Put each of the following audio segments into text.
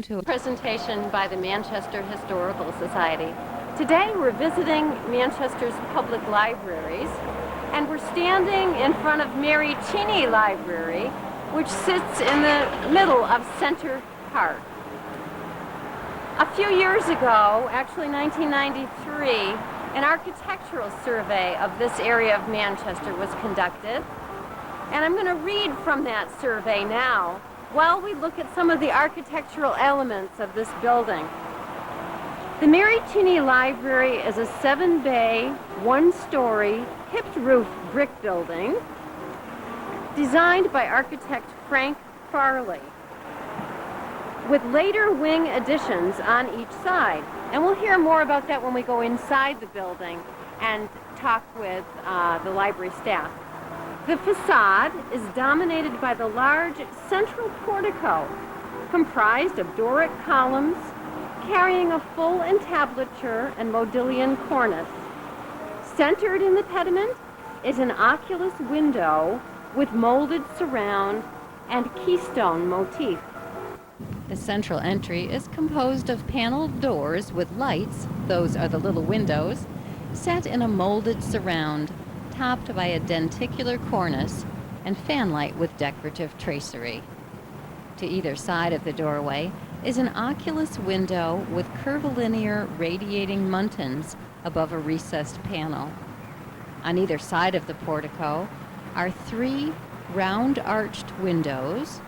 welcome to a presentation by the Manchester Historical Society. Today we're visiting Manchester's public libraries, and we're standing in front of Mary Cheney Library, which sits in the middle of Center Park. A few years ago, actually 1993, an architectural survey of this area of Manchester was conducted, and I'm going to read from that survey now while we look at some of the architectural elements of this building. The Mary Cheney Library is a 7-bay, one-story, hipped-roof brick building designed by architect Frank Farley, with later wing additions on each side. And we'll hear more about that when we go inside the building and talk with the library staff. The facade is dominated by the large central portico, comprised of Doric columns carrying a full entablature and modillion cornice. Centered in the pediment is an oculus window with molded surround and keystone motif. The central entry is composed of paneled doors with lights, those are the little windows, set in a molded surround, topped by a denticular cornice and fanlight with decorative tracery. To either side of the doorway is an oculus window with curvilinear radiating muntins above a recessed panel. On either side of the portico are 3 round-arched windows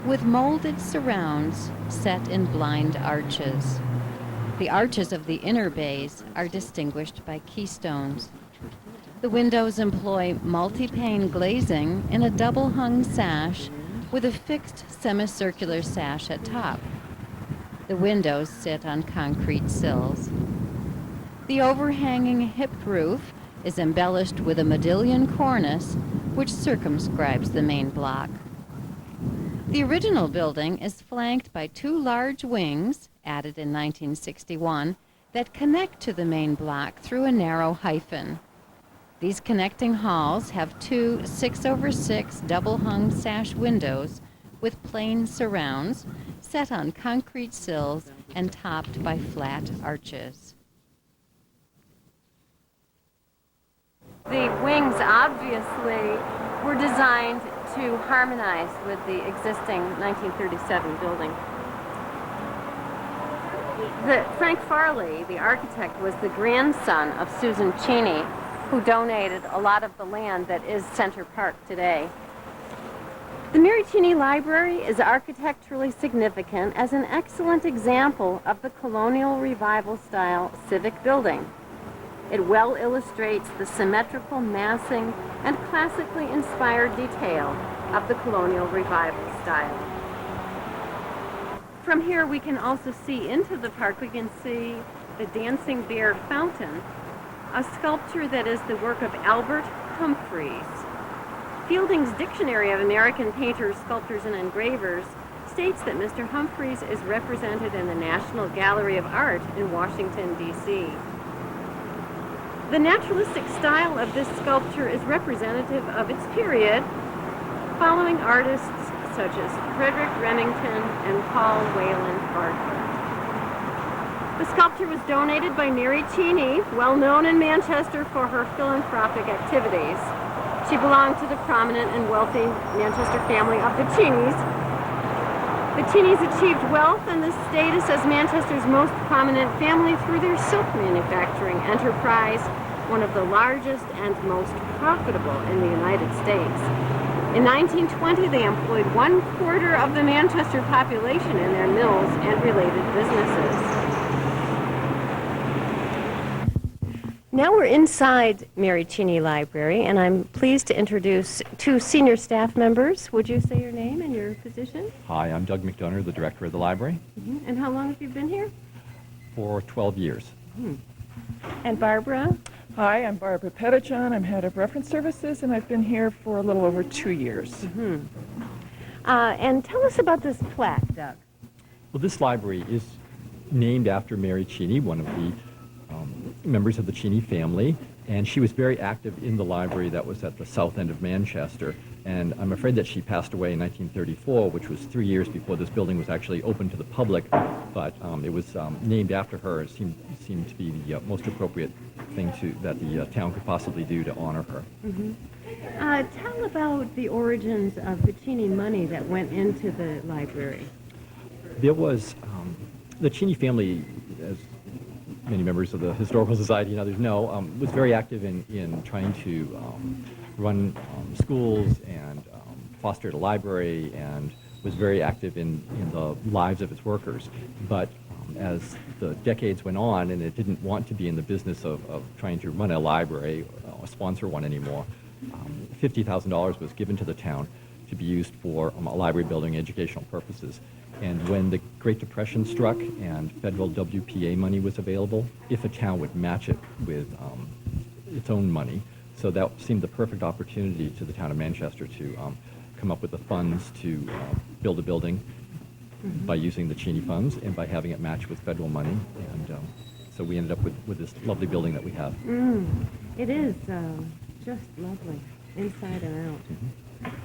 with molded surrounds set in blind arches. The arches of the inner bays are distinguished by keystones. The windows employ multi-pane glazing in a double-hung sash with a fixed semicircular sash at top. The windows sit on concrete sills. The overhanging hipped roof is embellished with a modillion cornice which circumscribes the main block. The original building is flanked by 2 large wings, added in 1961, that connect to the main block through a narrow hyphen. These connecting halls have 2 6/6 double-hung sash windows with plain surrounds set on concrete sills and topped by flat arches. The wings obviously were designed to harmonize with the existing 1937 building. Frank Farley, the architect, was the grandson of Susan Cheney, who donated a lot of the land that is Center Park today. The Mary Cheney Library is architecturally significant as an excellent example of the colonial revival style civic building. It well illustrates the symmetrical massing and classically inspired detail of the colonial revival style. From here we can also see into the park. We can see the Dancing Bear Fountain, a sculpture that is the work of Albert Humphreys. Fielding's Dictionary of American Painters, Sculptors, and Engravers states that Mr. Humphreys is represented in the National Gallery of Art in Washington, D.C. The naturalistic style of this sculpture is representative of its period, following artists such as Frederick Remington and Paul Wayland Bartlett. The sculpture was donated by Mary Cheney, well known in Manchester for her philanthropic activities. She belonged to the prominent and wealthy Manchester family of the Cheneys. The Cheneys achieved wealth and the status as Manchester's most prominent family through their silk manufacturing enterprise, one of the largest and most profitable in the United States. In 1920, they employed 1/4 of the Manchester population in their mills and related businesses. Now we're inside Mary Cheney Library, and I'm pleased to introduce 2 senior staff members. Would you say your name and your position? Hi, I'm Doug McDonough, the director of the library. Mm-hmm. And how long have you been here? For 12 years. Mm-hmm. And Barbara? Hi, I'm Barbara Pettijohn. I'm head of reference services, and I've been here for a little over 2 years. Mm-hmm. And tell us about this plaque, Doug. Well, this library is named after Mary Cheney, one of the members of the Cheney family, and she was very active in the library that was at the south end of Manchester. And I'm afraid that she passed away in 1934, which was 3 years before this building was actually open to the public, but it was named after her. It seemed to be the most appropriate thing that the town could possibly do to honor her. Mm-hmm. Tell about the origins of the Cheney money that went into the library. There was the Cheney family, as many members of the Historical Society and others know, was very active in trying to run schools and fostered a library and was very active in the lives of its workers. But as the decades went on and it didn't want to be in the business of trying to run a library or sponsor one anymore, $50,000 was given to the town to be used for a library building educational purposes. And when the Great Depression struck and federal WPA money was available, if a town would match it with its own money, so that seemed the perfect opportunity to the town of Manchester to come up with the funds to build a building by using the Cheney funds and by having it match with federal money. And so we ended up with this lovely building that we have. It is just lovely, inside and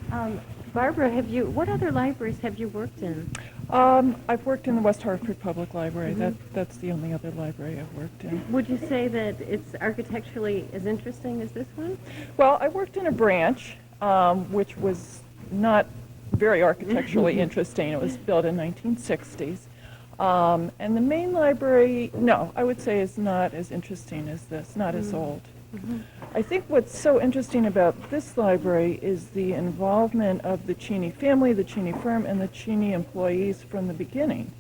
out. Barbara, what other libraries have you worked in? I've worked in the West Hartford Public Library. That's the only other library I've worked in. Would you say that it's architecturally as interesting as this one? Well, I worked in a branch which was not very architecturally interesting. It was built in 1960s. And the main library, no, I would say is not as interesting as this, not as old. I think what's so interesting about this library is the involvement of the Cheney family, the Cheney firm, and the Cheney employees from the beginning.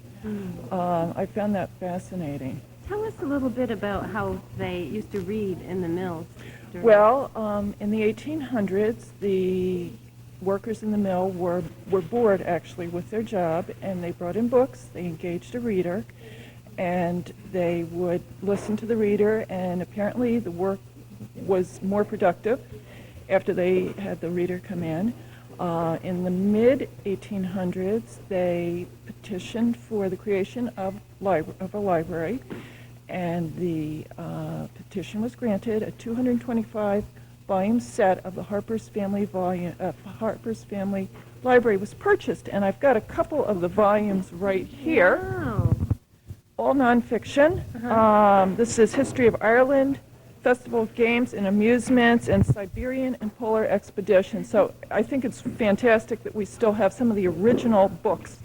I found that fascinating. Tell us a little bit about how they used to read in the mills. Well, in the 1800s, the workers in the mill were bored, actually, with their job, and they brought in books, they engaged a reader, and they would listen to the reader, and apparently the work was more productive after they had the reader come in. In the mid-1800s, they petitioned for the creation of a library, and the petition was granted. A 225-volume set of the Harper's Family Library was purchased, and I've got a couple of the volumes right here. Wow. All nonfiction. This is History of Ireland, Festival of Games and Amusements, and Siberian and Polar Expeditions. So I think it's fantastic that we still have some of the original books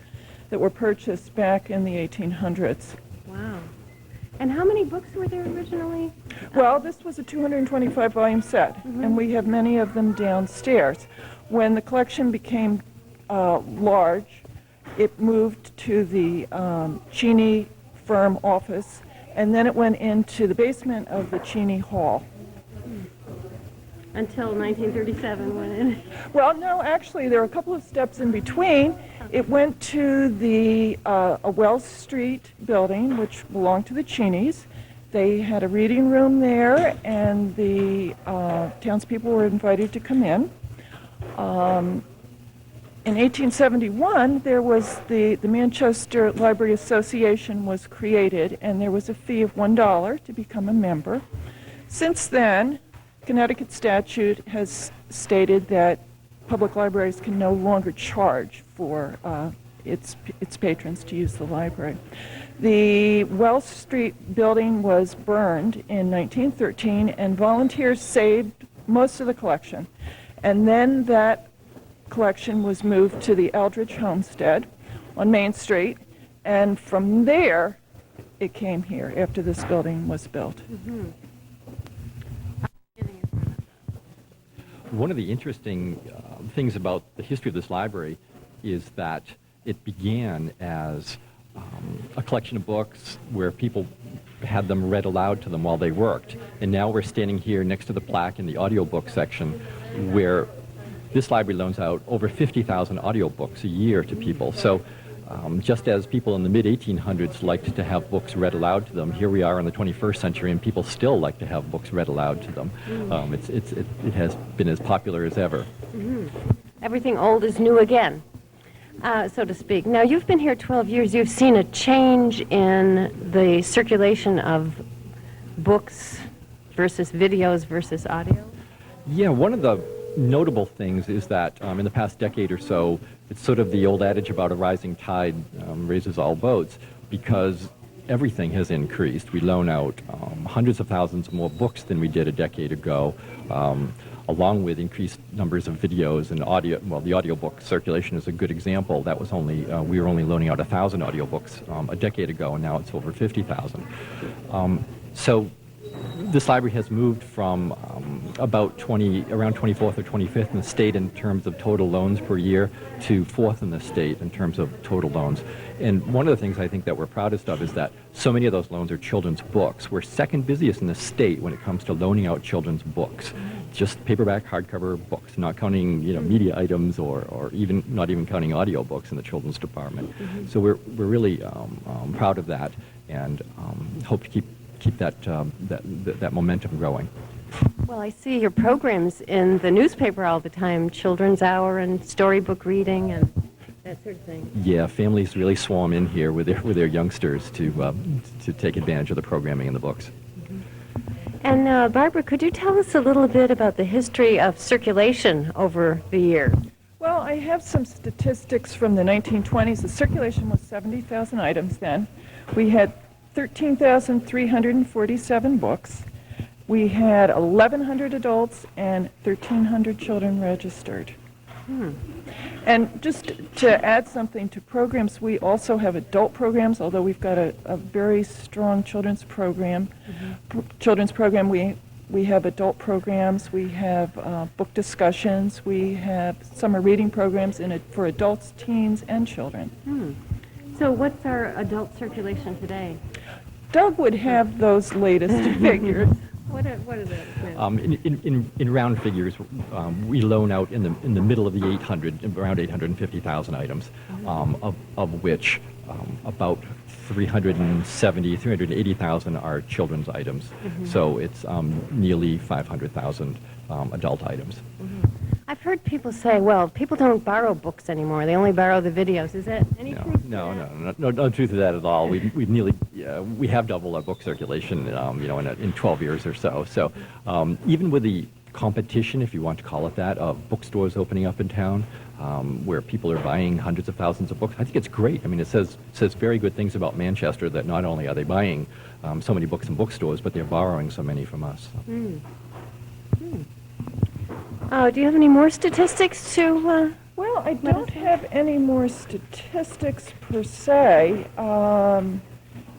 that were purchased back in the 1800s. Wow. And how many books were there originally? Well, this was a 225-volume set, and we have many of them downstairs. When the collection became large, it moved to the Cheney firm office, and then it went into the basement of the Cheney Hall. Until 1937 when it... Well, no, actually, there are a couple of steps in between. It went to the a Wells Street building, which belonged to the Cheneys. They had a reading room there, and the townspeople were invited to come in. In 1871, there was the Manchester Library Association was created, and there was a fee of $1 to become a member. Since then, Connecticut statute has stated that public libraries can no longer charge for its patrons to use the library. The Wells Street building was burned in 1913, and volunteers saved most of the collection. And then that collection was moved to the Eldridge Homestead on Main Street, and from there it came here after this building was built. One of the interesting things about the history of this library is that it began as a collection of books where people had them read aloud to them while they worked. And now we're standing here next to the plaque in the audiobook section where this library loans out over 50,000 audiobooks a year to people. So just as people in the mid-1800s liked to have books read aloud to them, here we are in the 21st century and people still like to have books read aloud to them. It has been as popular as ever. Everything old is new again, so to speak. Now, you've been here 12 years. You've seen a change in the circulation of books versus videos versus audio? Yeah, one of the notable things is that in the past decade or so, it's sort of the old adage about a rising tide raises all boats, because everything has increased. We loan out hundreds of thousands more books than we did a decade ago, along with increased numbers of videos and audio. Well, the audiobook circulation is a good example. That was only, we were only loaning out 1,000 audiobooks a decade ago, and now it's over 50,000. So this library has moved from around 24th or 25th in the state in terms of total loans per year to 4th in the state in terms of total loans. And one of the things I think that we're proudest of is that so many of those loans are children's books. We're second busiest in the state when it comes to loaning out children's books. Just paperback, hardcover books, not counting media items or even not even counting audio books in the children's department. So we're really proud of that, and hope to keep that momentum growing. Well, I see your programs in the newspaper all the time, Children's Hour and storybook reading and that sort of thing. Yeah, families really swarm in here with their youngsters to take advantage of the programming in the books. And Barbara, could you tell us a little bit about the history of circulation over the year? Well, I have some statistics from the 1920s. The circulation was 70,000 items then. We had 13,347 books. We had 1,100 adults and 1,300 children registered. And just to add something to programs, we also have adult programs, although we've got a very strong children's program. We have adult programs, we have book discussions, we have summer reading programs for adults, teens, and children. So what's our adult circulation today? Doug would have those latest figures. What is it? In round figures, we loan out in the middle of the around 850,000 items, of which about 380,000 are children's items. So it's nearly 500,000 adult items. I've heard people say, well, people don't borrow books anymore. They only borrow the videos. Is that any truth to that? No truth to that at all. We have doubled our book circulation, in 12 years or so. So even with the competition, if you want to call it that, of bookstores opening up in town, where people are buying hundreds of thousands of books, I think it's great. I mean, it says very good things about Manchester, that not only are they buying so many books in bookstores, but they're borrowing so many from us. Do you have any more statistics to? Well, I don't have any more statistics per se.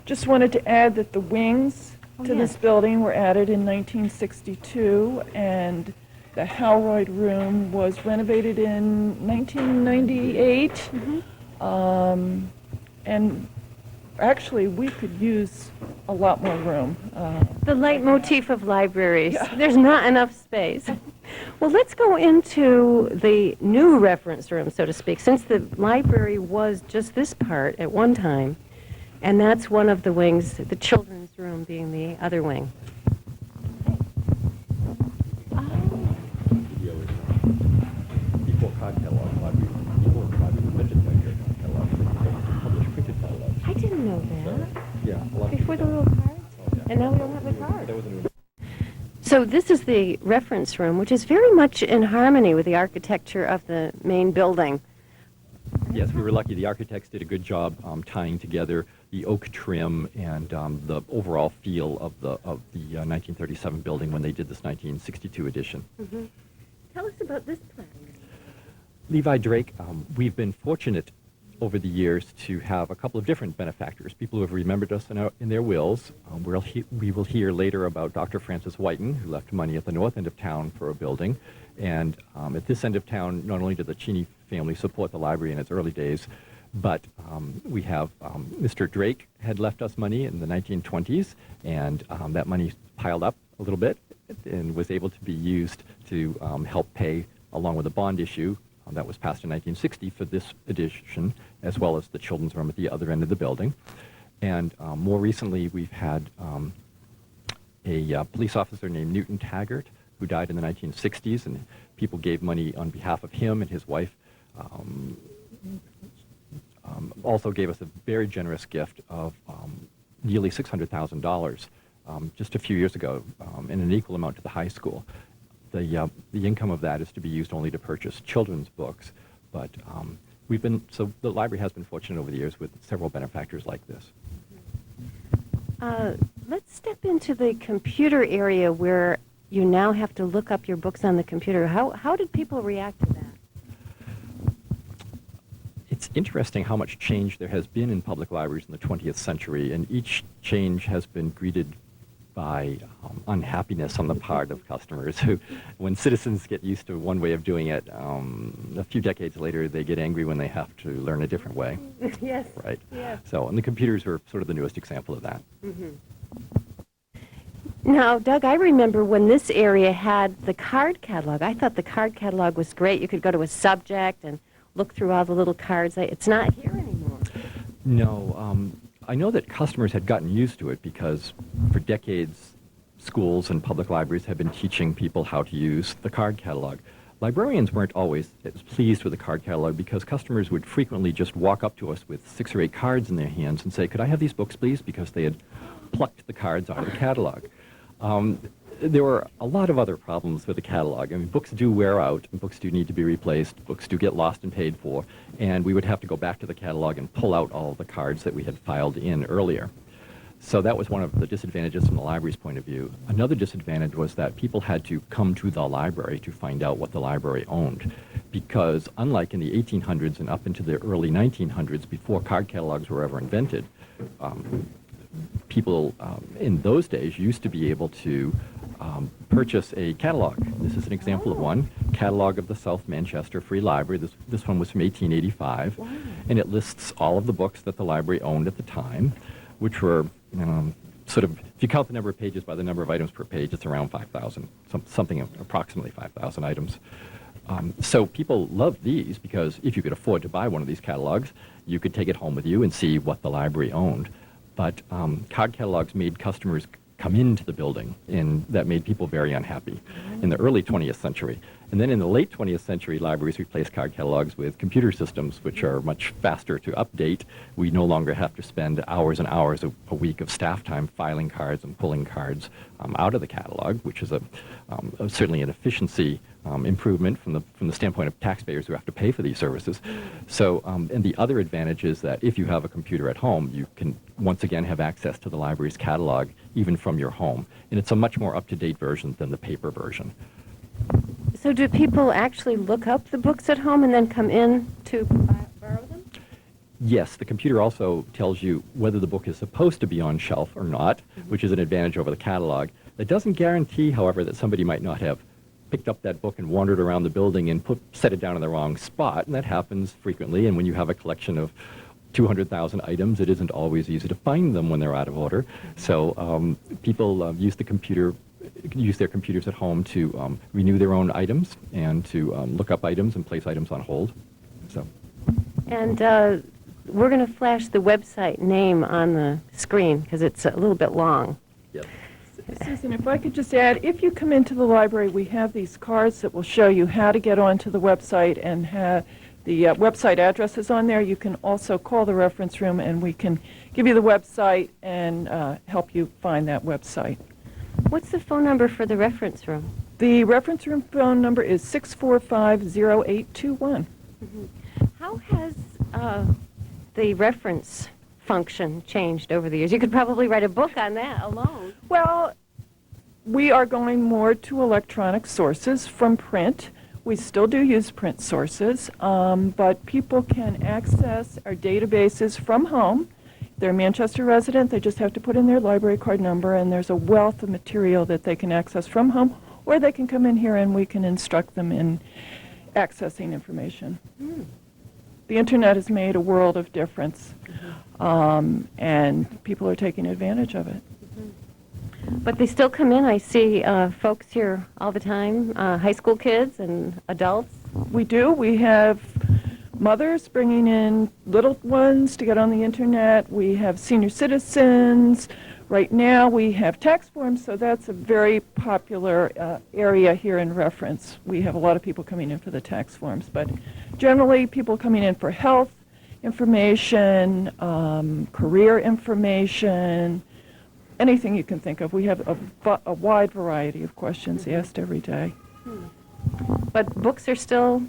Just wanted to add that the wings to this building were added in 1962, and the Howroyd Room was renovated in 1998. And actually, we could use a lot more room. The leitmotif of libraries. There's not enough space. Well, let's go into the new reference room, so to speak, since the library was just this part at one time, and that's one of the wings, the children's room being the other wing. Before card catalog, before library invented catalog, published printed catalogs. I didn't know that. Yeah, a lot of Before the people little cards? yeah. And now we don't have the cards. There was an So this is the reference room, which is very much in harmony with the architecture of the main building. Yes, we were lucky. The architects did a good job tying together the oak trim and the overall feel of the 1937 building when they did this 1962 edition. Tell us about this plan. Levi Drake, we've been fortunate over the years to have a couple of different benefactors, people who have remembered us in their wills. We will hear later about Dr. Francis Whiton, who left money at the north end of town for a building. And at this end of town, not only did the Cheney family support the library in its early days, but we have Mr. Drake had left us money in the 1920s, and that money piled up a little bit and was able to be used to help pay, along with a bond issue, that was passed in 1960 for this edition, as well as the children's room at the other end of the building. And more recently, we've had a police officer named Newton Taggart, who died in the 1960s, and people gave money on behalf of him, and his wife also gave us a very generous gift of nearly $600,000 just a few years ago, and an equal amount to the high school. The income of that is to be used only to purchase children's books, but so the library has been fortunate over the years with several benefactors like this. Let's step into the computer area where you now have to look up your books on the computer. How did people react to that? It's interesting how much change there has been in public libraries in the 20th century, and each change has been greeted by unhappiness on the part of customers who, when citizens get used to one way of doing it, a few decades later they get angry when they have to learn a different way. Yes. Right? Yes. So, and the computers were sort of the newest example of that. Mm-hmm. Now, Doug, I remember when this area had the card catalog. I thought the card catalog was great. You could go to a subject and look through all the little cards. It's not here anymore. No, I know that customers had gotten used to it because for decades, schools and public libraries have been teaching people how to use the card catalog. Librarians weren't always as pleased with the card catalog because customers would frequently just walk up to us with 6 or 8 cards in their hands and say, "Could I have these books, please?" because they had plucked the cards out of the catalog. There were a lot of other problems with the catalog. I mean, books do wear out, and books do need to be replaced, books do get lost and paid for, and we would have to go back to the catalog and pull out all the cards that we had filed in earlier. So that was one of the disadvantages from the library's point of view. Another disadvantage was that people had to come to the library to find out what the library owned, because unlike in the 1800s and up into the early 1900s, before card catalogs were ever invented, people in those days used to be able to purchase a catalog. This is an example of one, catalog of the South Manchester Free Library. This one was from 1885, wow. And it lists all of the books that the library owned at the time, which were sort of, if you count the number of pages by the number of items per page, it's around 5,000, something approximately 5,000 items. So people loved these because if you could afford to buy one of these catalogs, you could take it home with you and see what the library owned. But card catalogs made customers come into the building, and that made people very unhappy in the early 20th century. And then in the late 20th century, libraries replaced card catalogs with computer systems, which are much faster to update. We no longer have to spend hours and hours a week of staff time filing cards and pulling cards out of the catalog, which is certainly an efficiency improvement from the standpoint of taxpayers who have to pay for these services. So, and the other advantage is that if you have a computer at home, you can once again have access to the library's catalog even from your home. And it's a much more up-to-date version than the paper version. So do people actually look up the books at home and then come in to borrow them? Yes, the computer also tells you whether the book is supposed to be on shelf or not, which is an advantage over the catalog. That doesn't guarantee, however, that somebody might not have picked up that book and wandered around the building and set it down in the wrong spot, and that happens frequently. And when you have a collection of 200,000 items, it isn't always easy to find them when they're out of order. So people use their computers at home to renew their own items and to look up items and place items on hold. So. And we're going to flash the website name on the screen because it's a little bit long. Yep. Susan, if I could just add, if you come into the library, we have these cards that will show you how to get onto the website, and the website address is on there. You can also call the reference room, and we can give you the website and help you find that website. What's the phone number for the reference room? The reference room phone number is 645-0821. Mm-hmm. How has the reference function changed over the years? You could probably write a book on that alone. Well, we are going more to electronic sources from print. We still do use print sources, but people can access our databases from home. They're a Manchester resident. They just have to put in their library card number, and there's a wealth of material that they can access from home, or they can come in here and we can instruct them in accessing information. Mm. The internet has made a world of difference, and people are taking advantage of it. Mm-hmm. But they still come in. I see folks here all the time, high school kids and adults. We do. We have mothers bringing in little ones to get on the internet. We have senior citizens. Right now we have tax forms, so that's a very popular area here in Reference. We have a lot of people coming in for the tax forms, but generally people coming in for health information, career information, anything you can think of. We have a wide variety of questions asked every day. But books are still...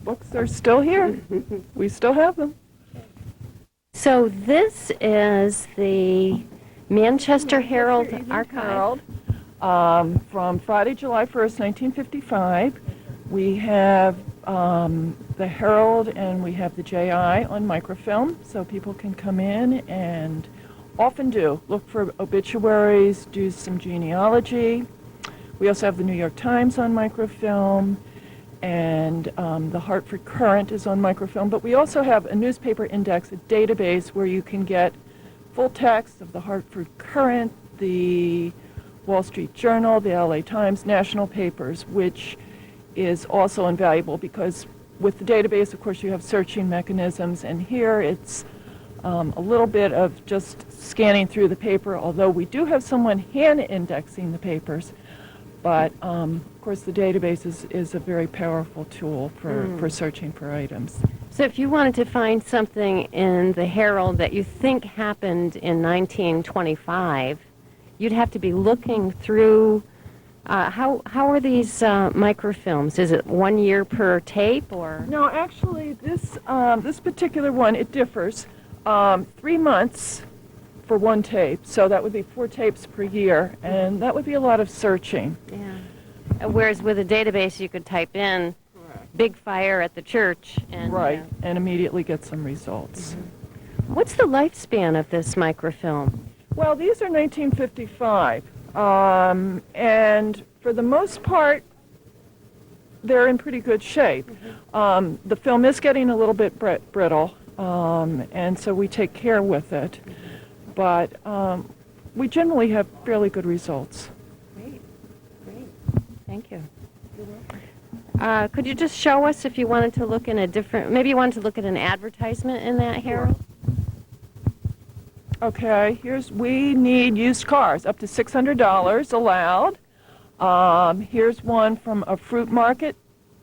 Books are still here. We still have them. So this is the Manchester Herald Archive. From Friday, July 1st, 1955. We have the Herald and we have the JI on microfilm, so people can come in and often do look for obituaries, do some genealogy. We also have the New York Times on microfilm, and the Hartford Courant is on microfilm, but we also have a newspaper index, a database where you can get full text of the Hartford Courant, the Wall Street Journal, the LA Times, national papers, which is also invaluable because with the database, of course, you have searching mechanisms, and here it's a little bit of just scanning through the paper, although we do have someone hand-indexing the papers. But, of course, the database is a very powerful tool for searching for items. So if you wanted to find something in the Herald that you think happened in 1925, you'd have to be looking through, how are these microfilms? Is it 1 year per tape, or? No, actually, this particular one, it differs. 3 months for one tape, so that would be 4 tapes per year, and that would be a lot of searching. Yeah. Whereas with a database, you could type in big fire at the church. And, right, and immediately get some results. What's the lifespan of this microfilm? Well, these are 1955, and for the most part, they're in pretty good shape. The film is getting a little bit brittle, and so we take care with it. But we generally have fairly good results. Great, great. Thank you. Could you just show us if you wanted to look in a different, maybe you wanted to look at an advertisement in that Herald? Okay, we need used cars, up to $600 allowed. Here's one from a fruit market,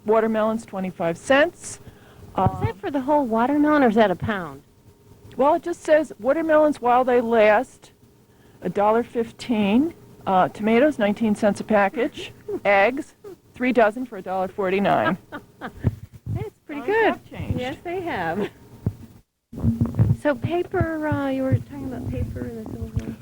watermelons 25 cents. Is that for the whole watermelon, or is that a pound? Well, it just says watermelons while they last, $1.15. Tomatoes, 19 cents a package. Eggs, 3 dozen for $1.49. That's pretty good. Have changed. Yes, they have. So paper, you were talking about paper in the Civil War.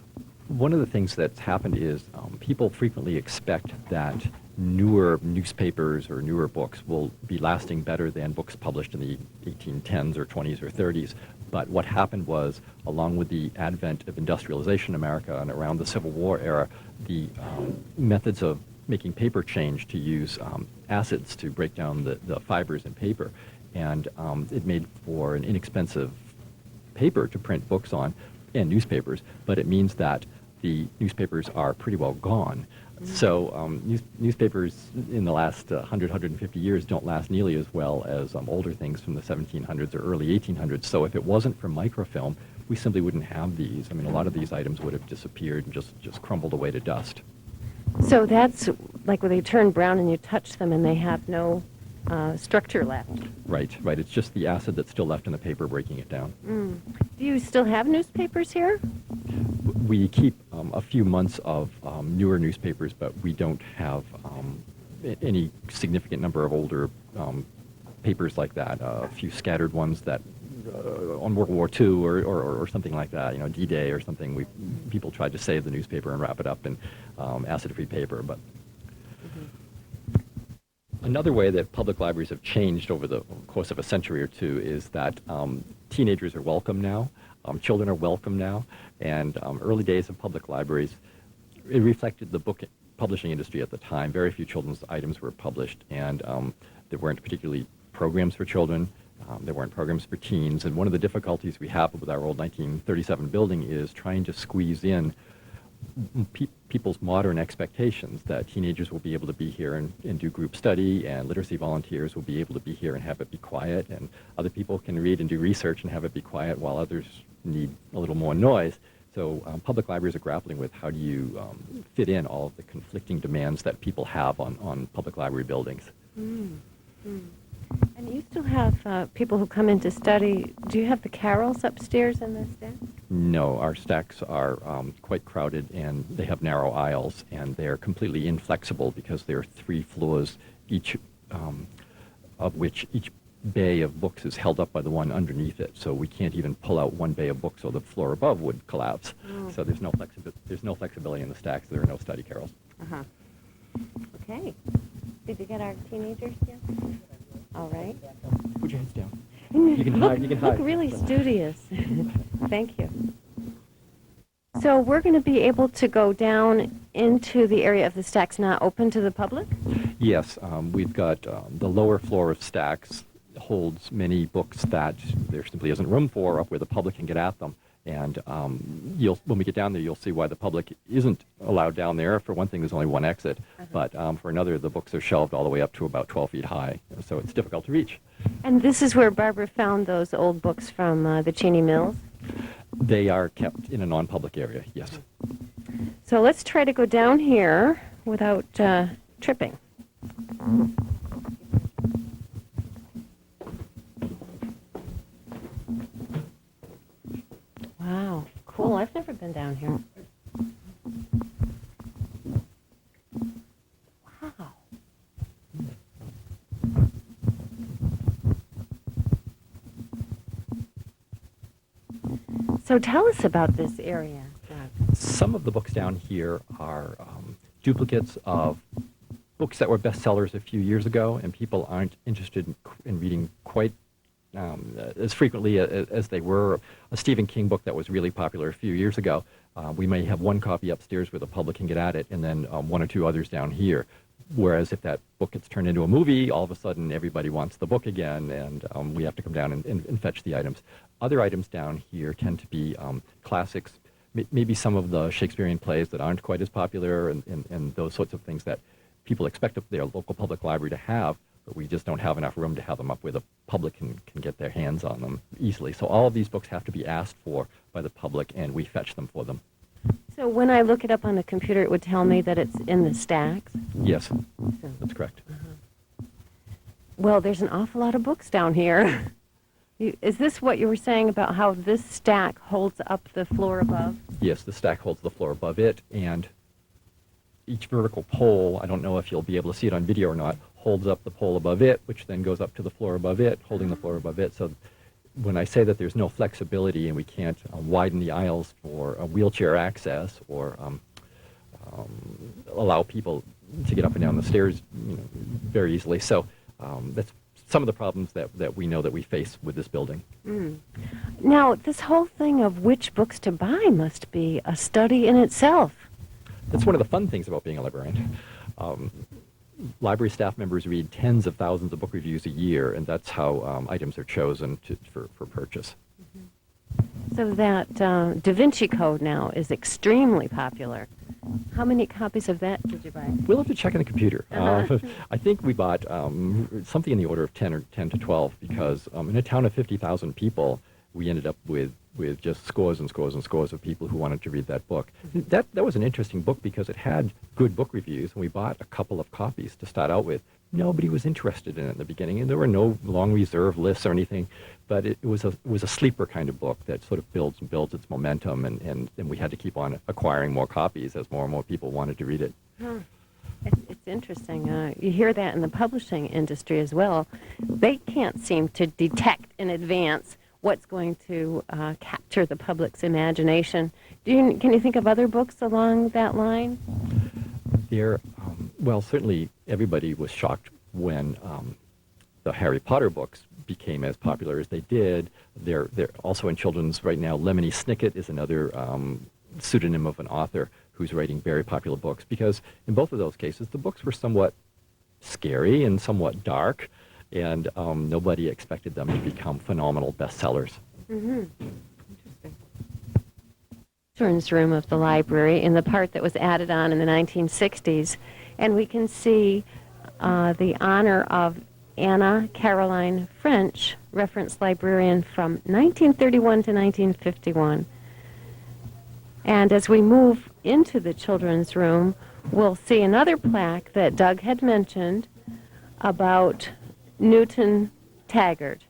One of the things that's happened is people frequently expect that newer newspapers or newer books will be lasting better than books published in the 1810s or 20s or 30s. But what happened was, along with the advent of industrialization in America and around the Civil War era, the methods of making paper changed to use acids to break down the fibers in paper. And it made for an inexpensive paper to print books on and newspapers, but it means that the newspapers are pretty well gone. So newspapers in the last 100, 150 years don't last nearly as well as older things from the 1700s or early 1800s. So if it wasn't for microfilm, we simply wouldn't have these. I mean, a lot of these items would have disappeared and just crumbled away to dust. So that's like when they turn brown and you touch them and they have no structure left. Right. It's just the acid that's still left in the paper breaking it down. Do you still have newspapers here? We keep a few months of newer newspapers, but we don't have any significant number of older papers like that. A few scattered ones that on World War II or something like that, D-Day or something. People tried to save the newspaper and wrap it up in acid-free paper, but. Another way that public libraries have changed over the course of a century or two is that teenagers are welcome now, children are welcome now, and early days of public libraries, it reflected the book publishing industry at the time. Very few children's items were published, and there weren't particularly programs for children. There weren't programs for teens, and one of the difficulties we have with our old 1937 building is trying to squeeze in people's modern expectations that teenagers will be able to be here and do group study, and literacy volunteers will be able to be here and have it be quiet, and other people can read and do research and have it be quiet while others need a little more noise. So public libraries are grappling with how do you fit in all of the conflicting demands that people have on public library buildings. And you still have people who come in to study. Do you have the carols upstairs in this desk? No, our stacks are quite crowded, and they have narrow aisles, and they're completely inflexible because there are 3 floors, each of which each bay of books is held up by the one underneath it. So we can't even pull out one bay of books, or the floor above would collapse. So there's no flexibility in the stacks. There are no study carrels. Uh-huh. Okay. Did you get our teenagers yet? All right. Put your heads down. You can hide. You can hide. Look really studious. Thank you. So we're going to be able to go down into the area of the stacks not open to the public? Yes, we've got the lower floor of stacks holds many books that there simply isn't room for up where the public can get at them. And when we get down there, you'll see why the public isn't allowed down there. For one thing, there's only one exit. But for another, the books are shelved all the way up to about 12 feet high. So it's difficult to reach. And this is where Barbara found those old books from the Cheney Mills? They are kept in a non-public area, yes. So let's try to go down here without tripping. Wow, cool. I've never been down here. Wow. So tell us about this area, Doug. Some of the books down here are duplicates of books that were bestsellers a few years ago, and people aren't interested in reading quite as frequently as they were. A Stephen King book that was really popular a few years ago, we may have one copy upstairs where the public can get at it, and then 1 or 2 others down here. Whereas if that book gets turned into a movie, all of a sudden everybody wants the book again, and we have to come down and fetch the items. Other items down here tend to be classics, maybe some of the Shakespearean plays that aren't quite as popular, and those sorts of things that people expect their local public library to have, but we just don't have enough room to have them up where the public can get their hands on them easily. So all of these books have to be asked for by the public, and we fetch them for them. So when I look it up on the computer, it would tell me that it's in the stacks? Yes, that's correct. Well, there's an awful lot of books down here. Is this what you were saying about how this stack holds up the floor above? Yes, the stack holds the floor above it, and each vertical pole, I don't know if you'll be able to see it on video or not, holds up the pole above it, which then goes up to the floor above it, holding the floor above it. So when I say that there's no flexibility and we can't widen the aisles for wheelchair access or allow people to get up and down the stairs very easily. So that's some of the problems that we know that we face with this building. Now, this whole thing of which books to buy must be a study in itself. That's one of the fun things about being a librarian. Library staff members read tens of thousands of book reviews a year, and that's how items are chosen for purchase. So that Da Vinci Code now is extremely popular. How many copies of that did you buy? We'll have to check on the computer. I think we bought something in the order of 10 to 12 because in a town of 50,000 people, we ended up with just scores and scores and scores of people who wanted to read that book. That was an interesting book because it had good book reviews, and we bought a couple of copies to start out with. Nobody was interested in it in the beginning, and there were no long reserve lists or anything, but it was a sleeper kind of book that sort of builds and builds its momentum, and we had to keep on acquiring more copies as more and more people wanted to read it. It's interesting. You hear that in the publishing industry as well. They can't seem to detect in advance what's going to capture the public's imagination. Can you think of other books along that line? Well, certainly everybody was shocked when the Harry Potter books became as popular as they did. They're also in children's right now. Lemony Snicket is another pseudonym of an author who's writing very popular books, because in both of those cases, the books were somewhat scary and somewhat dark, and nobody expected them to become phenomenal bestsellers. Interesting. Children's room of the library in the part that was added on in the 1960s, and we can see the honor of Anna Caroline French, reference librarian from 1931 to 1951. And as we move into the children's room, we'll see another plaque that Doug had mentioned about Newton Taggart,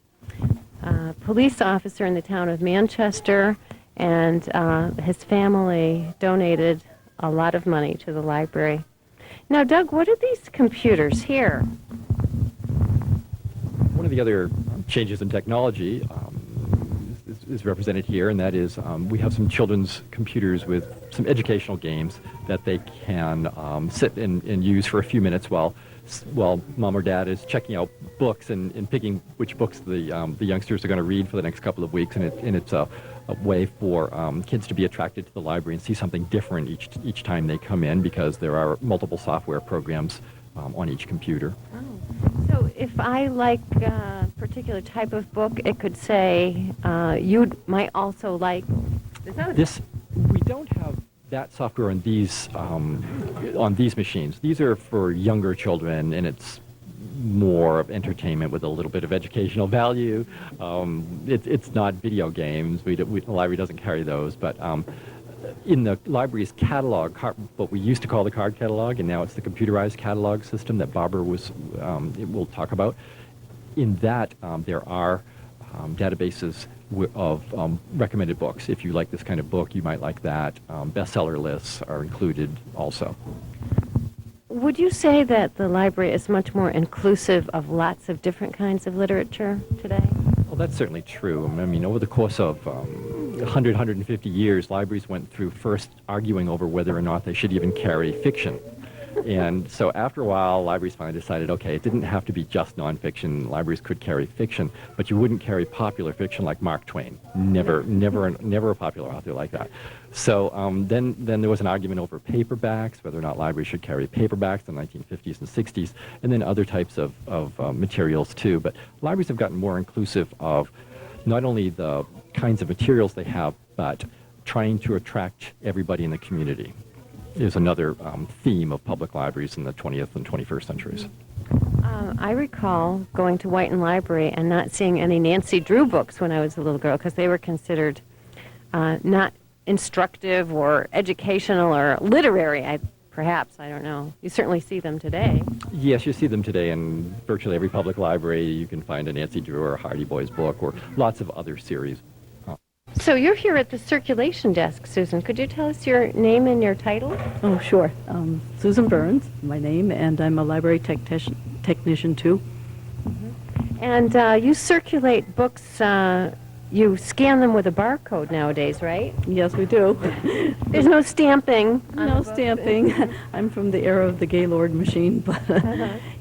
a police officer in the town of Manchester, and his family donated a lot of money to the library. Now, Doug, what are these computers here? One of the other changes in technology is represented here, and that is we have some children's computers with some educational games that they can sit and use for a few minutes while mom or dad is checking out books and picking which books the youngsters are going to read for the next couple of weeks, and it's a way for kids to be attracted to the library and see something different each time they come in, because there are multiple software programs on each computer. So if I like a particular type of book, it could say, you might also like this. We don't have that software on these machines. These are for younger children, and it's more of entertainment with a little bit of educational value. It's not video games. The library doesn't carry those, but in the library's catalog, what we used to call the card catalog, and now it's the computerized catalog system that Barbara will talk about. In that, there are databases of recommended books. If you like this kind of book, you might like that. Bestseller lists are included also. Would you say that the library is much more inclusive of lots of different kinds of literature today? Well, that's certainly true. I mean, over the course of 100, 150 years, libraries went through first arguing over whether or not they should even carry fiction. And so after a while, libraries finally decided, okay, it didn't have to be just nonfiction. Libraries could carry fiction, but you wouldn't carry popular fiction like Mark Twain. Never a popular author like that. So then there was an argument over paperbacks, whether or not libraries should carry paperbacks in the 1950s and 60s, and then other types of materials too. But libraries have gotten more inclusive of not only the kinds of materials they have, but trying to attract everybody in the community is another theme of public libraries in the 20th and 21st centuries. I recall going to Whiton Library and not seeing any Nancy Drew books when I was a little girl, because they were considered not instructive or educational or literary, perhaps, I don't know. You certainly see them today. Yes, you see them today in virtually every public library. You can find a Nancy Drew or a Hardy Boys book or lots of other series. So you're here at the circulation desk, Susan. Could you tell us your name and your title? Oh, sure. Susan Burns, my name, and I'm a library technician too. Mm-hmm. And you circulate books, you scan them with a barcode nowadays, right? Yes, we do. There's no stamping. No stamping. I'm from the era of the Gaylord machine, but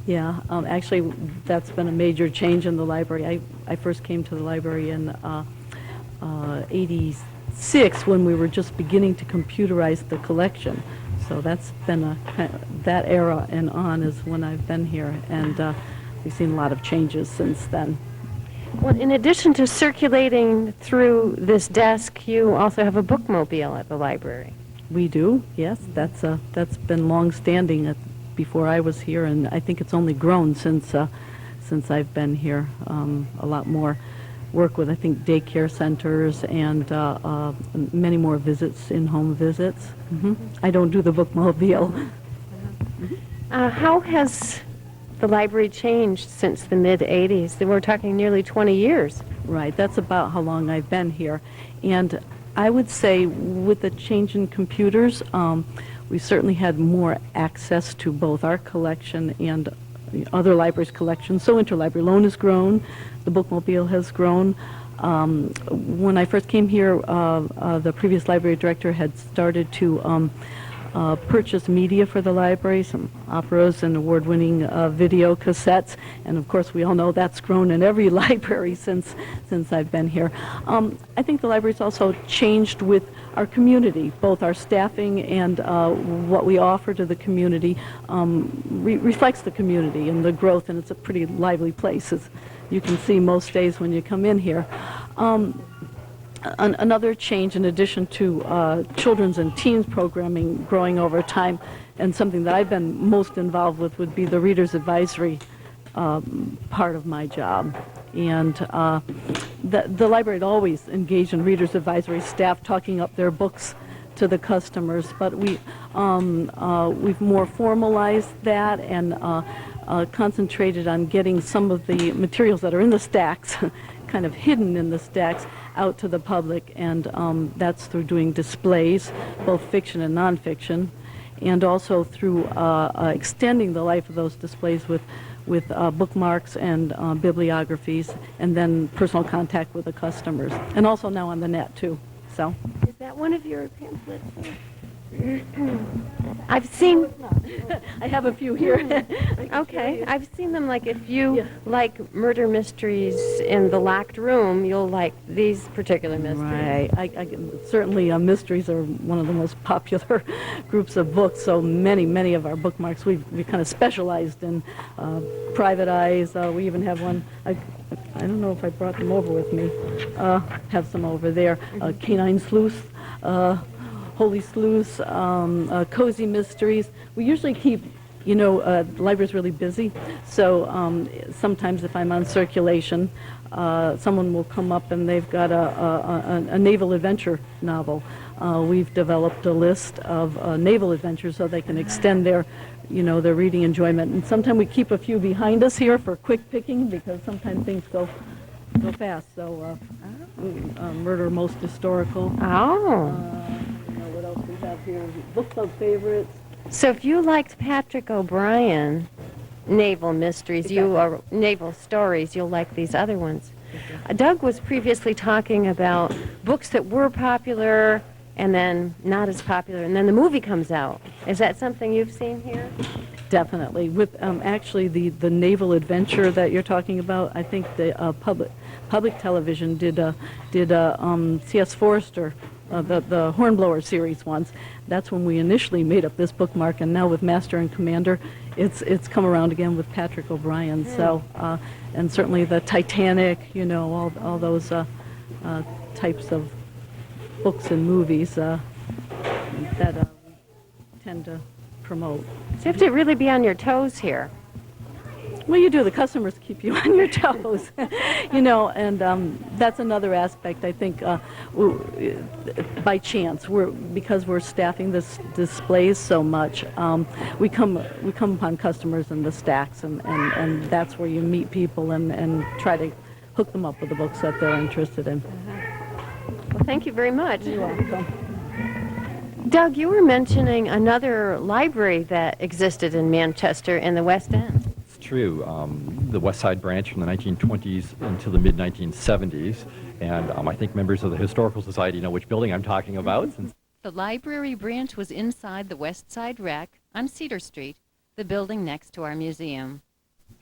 yeah, actually that's been a major change in the library. I first came to the library in 86 when we were just beginning to computerize the collection. So that's been that era and on is when I've been here, and we've seen a lot of changes since then. Well, in addition to circulating through this desk, you also have a bookmobile at the library. We do, yes. That's been long-standing before I was here, and I think it's only grown since I've been here. A lot more work with, I think, daycare centers and many more visits, in-home visits. Mm-hmm. I don't do the bookmobile. How has the library changed since the mid-'80s? We're talking nearly 20 years. Right, that's about how long I've been here. And I would say with the change in computers, we certainly had more access to both our collection and other libraries' collections. So interlibrary loan has grown, the bookmobile has grown. When I first came here, the previous library director had started to purchase media for the library, some operas and award-winning video cassettes, and of course we all know that's grown in every library since I've been here. I think the library's also changed with our community, both our staffing and what we offer to the community reflects the community and the growth, and it's a pretty lively place, as you can see most days when you come in here. Another change, in addition to children's and teens programming growing over time, and something that I've been most involved with, would be the Reader's Advisory part of my job. And the library had always engaged in Reader's Advisory staff talking up their books to the customers, but we've more formalized that and concentrated on getting some of the materials that are in the stacks kind of hidden in the stacks out to the public, and that's through doing displays, both fiction and nonfiction, and also through extending the life of those displays with bookmarks and bibliographies, and then personal contact with the customers, and also now on the net too. So, Is that one of your pamphlets? I've seen. I have a few here. Okay, I've seen them. Like if you Yeah. like murder mysteries in the locked room, you'll like these particular mysteries. Right. Certainly, mysteries are one of the most popular groups of books. So many of our bookmarks we kind of specialized in private eyes. We even have one. I don't know if I brought them over with me. Have some over there. Canine Sleuth. Holy Sleuths, Cozy Mysteries. We usually keep, the library's really busy, so sometimes if I'm on circulation, someone will come up and they've got a naval adventure novel. We've developed a list of naval adventures so they can extend their reading enjoyment. And sometimes we keep a few behind us here for quick picking because sometimes things go fast. So Murder Most Historical. Oh. What else we have here? Book club favorites. So if you liked Patrick O'Brien, naval mysteries, naval stories, you'll like these other ones. Doug was previously talking about books that were popular and then not as popular, and then the movie comes out. Is that something you've seen here? Definitely. With actually the naval adventure that you're talking about, I think the public television did C.S. Forester. The Hornblower series once. That's when we initially made up this bookmark, and now with Master and Commander, it's come around again with Patrick O'Brien. So, and certainly the Titanic, all those types of books and movies that we tend to promote. So you have to really be on your toes here. Well, you do. The customers keep you on your toes, and that's another aspect. I think by chance, because we're staffing this displays so much, we come upon customers in the stacks, and that's where you meet people and try to hook them up with the books that they're interested in. Well, thank you very much. You're welcome. Doug, you were mentioning another library that existed in Manchester in the West End. True. The West Side branch from the 1920s until the mid-1970s, and I think members of the Historical Society know which building I'm talking about. The library branch was inside the West Side Rec on Cedar Street, the building next to our museum.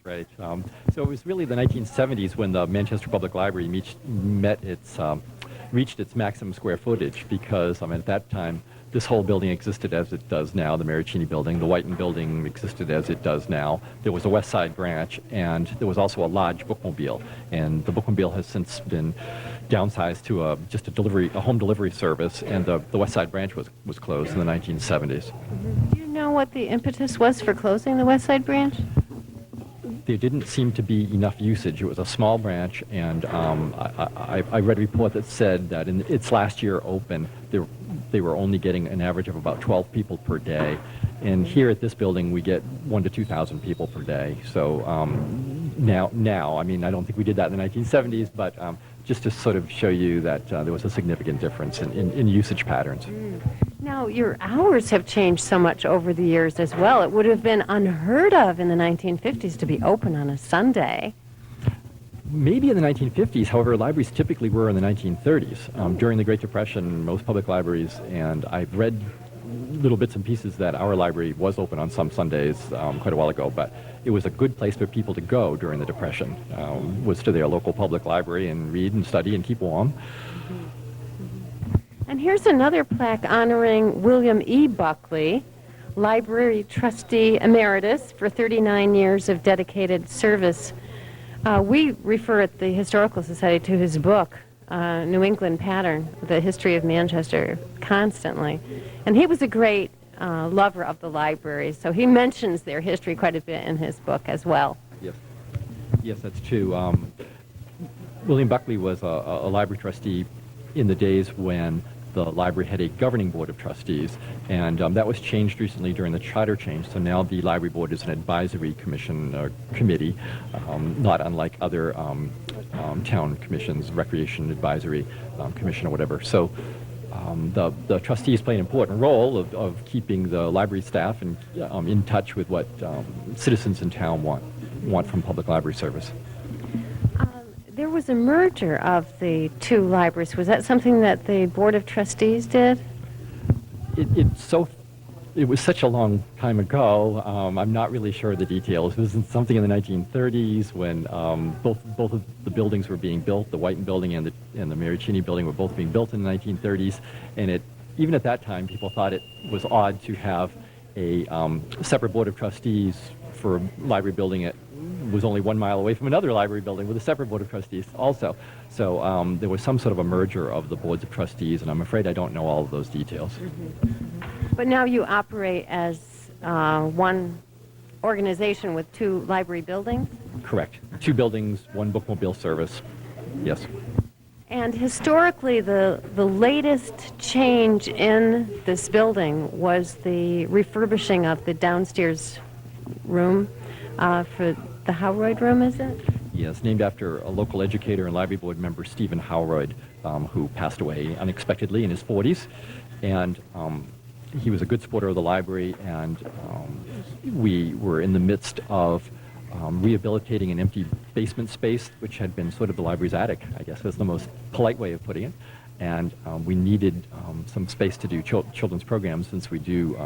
Right. So it was really the 1970s when the Manchester Public Library reached its maximum square footage because at that time this whole building existed as it does now, the Mary Cheney building. The Whiton building existed as it does now. There was a West Side branch, and there was also a lodge bookmobile. And the bookmobile has since been downsized to just a home delivery service, and the West Side branch was closed in the 1970s. Do you know what the impetus was for closing the West Side branch? There didn't seem to be enough usage. It was a small branch, and I read a report that said that in its last year open, they were only getting an average of about 12 people per day. And here at this building, we get 1,000 to 2,000 people per day. So now, I don't think we did that in the 1970s, but just to sort of show you that there was a significant difference in usage patterns. Now, your hours have changed so much over the years as well. It would have been unheard of in the 1950s to be open on a Sunday. Maybe in the 1950s, however, libraries typically were in the 1930s. During the Great Depression, most public libraries, and I've read little bits and pieces that our library was open on some Sundays quite a while ago, but it was a good place for people to go during the Depression, was to their local public library and read and study and keep warm. And here's another plaque honoring William E. Buckley, Library Trustee Emeritus for 39 years of dedicated service. We refer at the Historical Society to his book, New England Pattern, The History of Manchester, constantly. And he was a great lover of the libraries, so he mentions their history quite a bit in his book as well. Yes, that's true. William Buckley was a library trustee in the days when the library had a governing board of trustees, and that was changed recently during the charter change. So now the library board is an advisory commission or committee, not unlike other town commissions, recreation advisory commission or whatever. So the trustees play an important role of keeping the library staff in touch with what citizens in town want from public library service. There was a merger of the two libraries. Was that something that the Board of Trustees did? It was such a long time ago. I'm not really sure of the details. It was something in the 1930s when both of the buildings were being built. The Whiton building and the Mary Cheney building were both being built in the 1930s. And even at that time, people thought it was odd to have a separate board of trustees for a library building that was only 1 mile away from another library building with a separate board of trustees also. So there was some sort of a merger of the boards of trustees, and I'm afraid I don't know all of those details. But now you operate as one organization with two library buildings? Correct. 2 buildings, 1 bookmobile service. Yes. And historically, the latest change in this building was the refurbishing of the downstairs room for the Howroyd room, is it? Yes, named after a local educator and library board member, Stephen Howroyd, who passed away unexpectedly in his 40s. And he was a good supporter of the library, and we were in the midst of rehabilitating an empty basement space, which had been sort of the library's attic, I guess was the most polite way of putting it. And we needed some space to do children's programs, since we do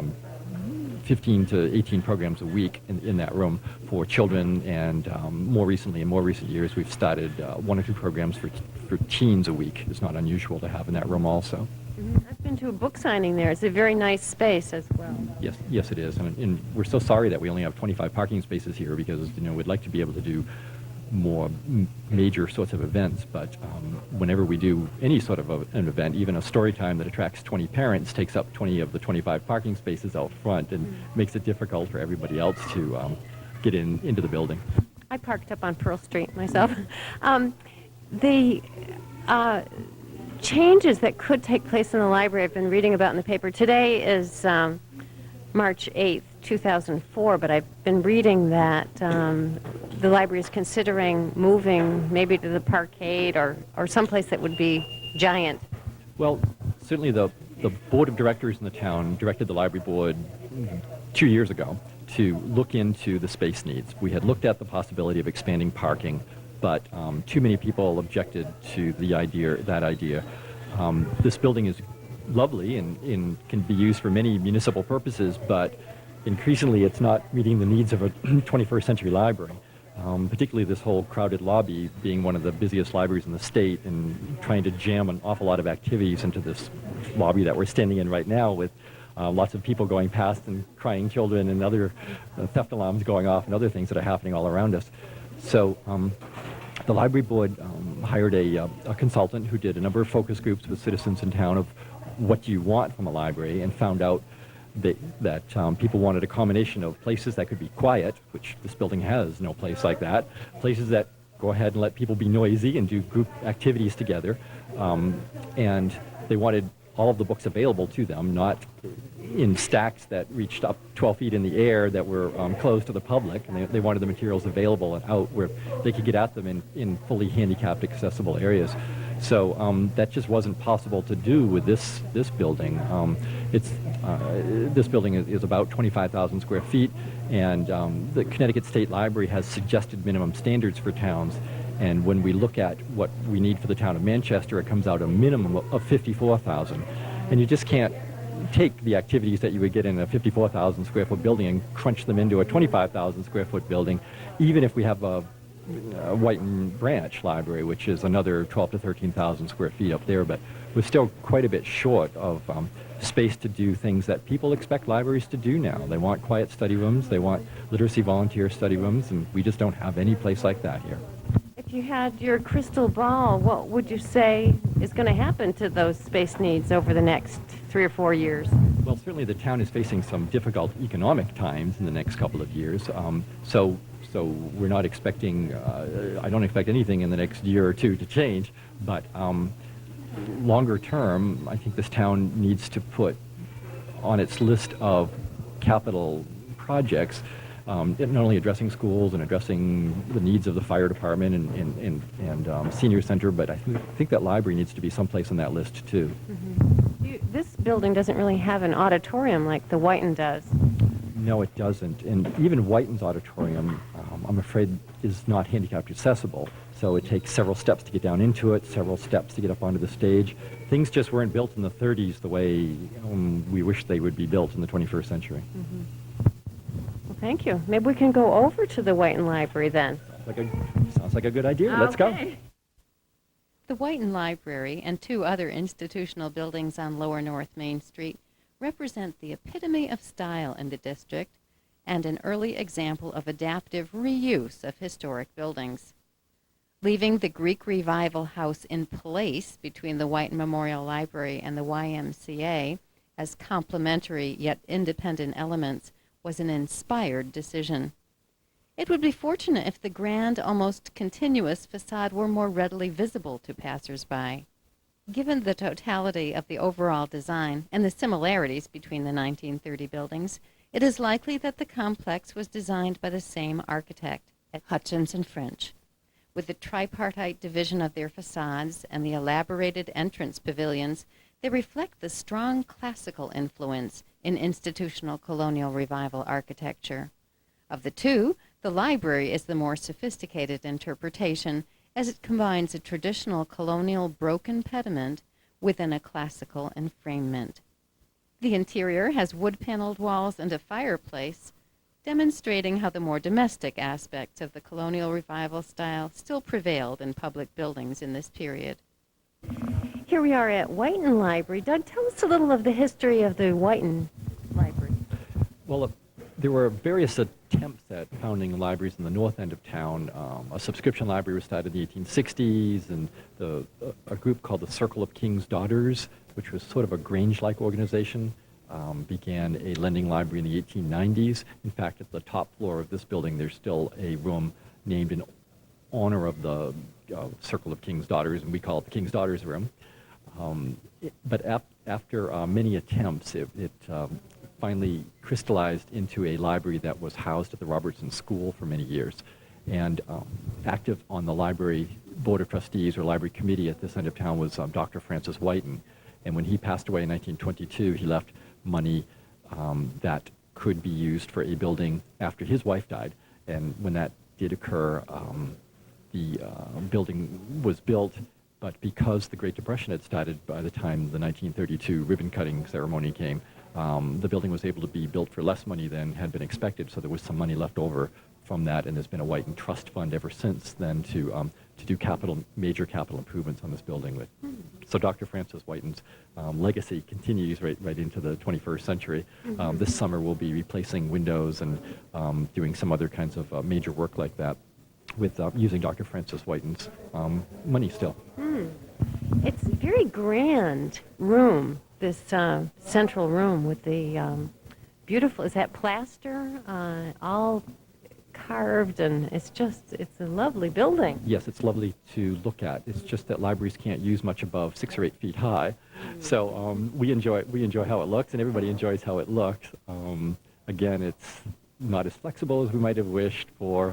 15 to 18 programs a week in that room for children, and more recently, in more recent years, we've started 1 or 2 programs for teens a week. It's not unusual to have in that room also. I've been to a book signing there. It's a very nice space as well. Yes, it is, and we're so sorry that we only have 25 parking spaces here, because we'd like to be able to do more major sorts of events, but whenever we do any sort of an event, even a story time that attracts 20 parents takes up 20 of the 25 parking spaces out front, and makes it difficult for everybody else to get into the building. I parked up on Pearl Street myself. The changes that could take place in the library I've been reading about in the paper. Today is March 8th, 2004, but I've been reading that the library is considering moving maybe to the Parkade or someplace that would be giant. Well, certainly the board of directors in the town directed the library board 2 years ago to look into the space needs. We had looked at the possibility of expanding parking, but too many people objected to that idea. This building is lovely and can be used for many municipal purposes, but increasingly it's not meeting the needs of a 21st century library. Particularly this whole crowded lobby, being one of the busiest libraries in the state, and trying to jam an awful lot of activities into this lobby that we're standing in right now, with lots of people going past and crying children and other theft alarms going off and other things that are happening all around us. So the library board hired a consultant who did a number of focus groups with citizens in town of what do you want from a library, and found out that people wanted a combination of places that could be quiet, which this building has no place like that, places that go ahead and let people be noisy and do group activities together, and they wanted all of the books available to them, not in stacks that reached up 12 feet in the air that were closed to the public, and they wanted the materials available and out where they could get at them in fully handicapped accessible areas. So that just wasn't possible to do with this building. This building is about 25,000 square feet, and the Connecticut State Library has suggested minimum standards for towns. And when we look at what we need for the town of Manchester, it comes out a minimum of 54,000. And you just can't take the activities that you would get in a 54,000 square foot building and crunch them into a 25,000 square foot building, even if we have a Whiton branch library, which is another 12 to 13,000 square feet up there, but we're still quite a bit short of space to do things that people expect libraries to do now. They want quiet study rooms, they want literacy volunteer study rooms, and we just don't have any place like that here. If you had your crystal ball, what would you say is going to happen to those space needs over the next 3 or 4 years? Well, certainly the town is facing some difficult economic times in the next couple of years. So we're not expecting, I don't expect anything in the next year or two to change, but longer term, I think this town needs to put on its list of capital projects, not only addressing schools and addressing the needs of the fire department and senior center, but I think that library needs to be someplace on that list too. This building doesn't really have an auditorium like the Whiton does. No, it doesn't. And even Whiton's auditorium, I'm afraid, is not handicapped accessible. So it takes several steps to get down into it, several steps to get up onto the stage. Things just weren't built in the 30s the way we wish they would be built in the 21st century. Well, thank you. Maybe we can go over to the Whiton Library then. Sounds like a good idea. Let's go. The Whiton Library and 2 other institutional buildings on Lower North Main Street represent the epitome of style in the district and an early example of adaptive reuse of historic buildings. Leaving the Greek Revival House in place between the Whiton Memorial Library and the YMCA as complementary yet independent elements was an inspired decision. It would be fortunate if the grand, almost continuous facade were more readily visible to passers-by. Given the totality of the overall design and the similarities between the 1930 buildings, it is likely that the complex was designed by the same architect, Hutchins and French. With the tripartite division of their facades and the elaborated entrance pavilions, they reflect the strong classical influence in institutional colonial revival architecture. Of the 2, the library is the more sophisticated interpretation, as it combines a traditional colonial broken pediment within a classical enframement. The interior has wood-paneled walls and a fireplace, demonstrating how the more domestic aspects of the colonial revival style still prevailed in public buildings in this period. Here we are at Whiton Library. Doug, tell us a little of the history of the Whiton Library. Well, there were various attempts at founding libraries in the north end of town. A subscription library was started in the 1860s, and a group called the Circle of King's Daughters, which was sort of a Grange-like organization, began a lending library in the 1890s. In fact, at the top floor of this building, there's still a room named in honor of the Circle of King's Daughters, and we call it the King's Daughters Room. But after many attempts, it finally crystallized into a library that was housed at the Robertson School for many years. And active on the library board of trustees or library committee at this end of town was Dr. Francis Whiton. And when he passed away in 1922, he left money that could be used for a building after his wife died. And when that did occur, the building was built, but because the Great Depression had started by the time the 1932 ribbon-cutting ceremony came, the building was able to be built for less money than had been expected, so there was some money left over from that, and there's been a Whiton Trust Fund ever since then to do major capital improvements on this building. So Dr. Francis Whiton's legacy continues right into the 21st century. This summer we'll be replacing windows and doing some other kinds of major work like that with using Dr. Francis Whiton's money still. It's a very grand room, this central room with the beautiful, is that plaster? All carved, and it's a lovely building. Yes, it's lovely to look at. It's just that libraries can't use much above 6 or 8 feet high. So we enjoy how it looks, and everybody enjoys how it looks. Again, it's not as flexible as we might have wished for,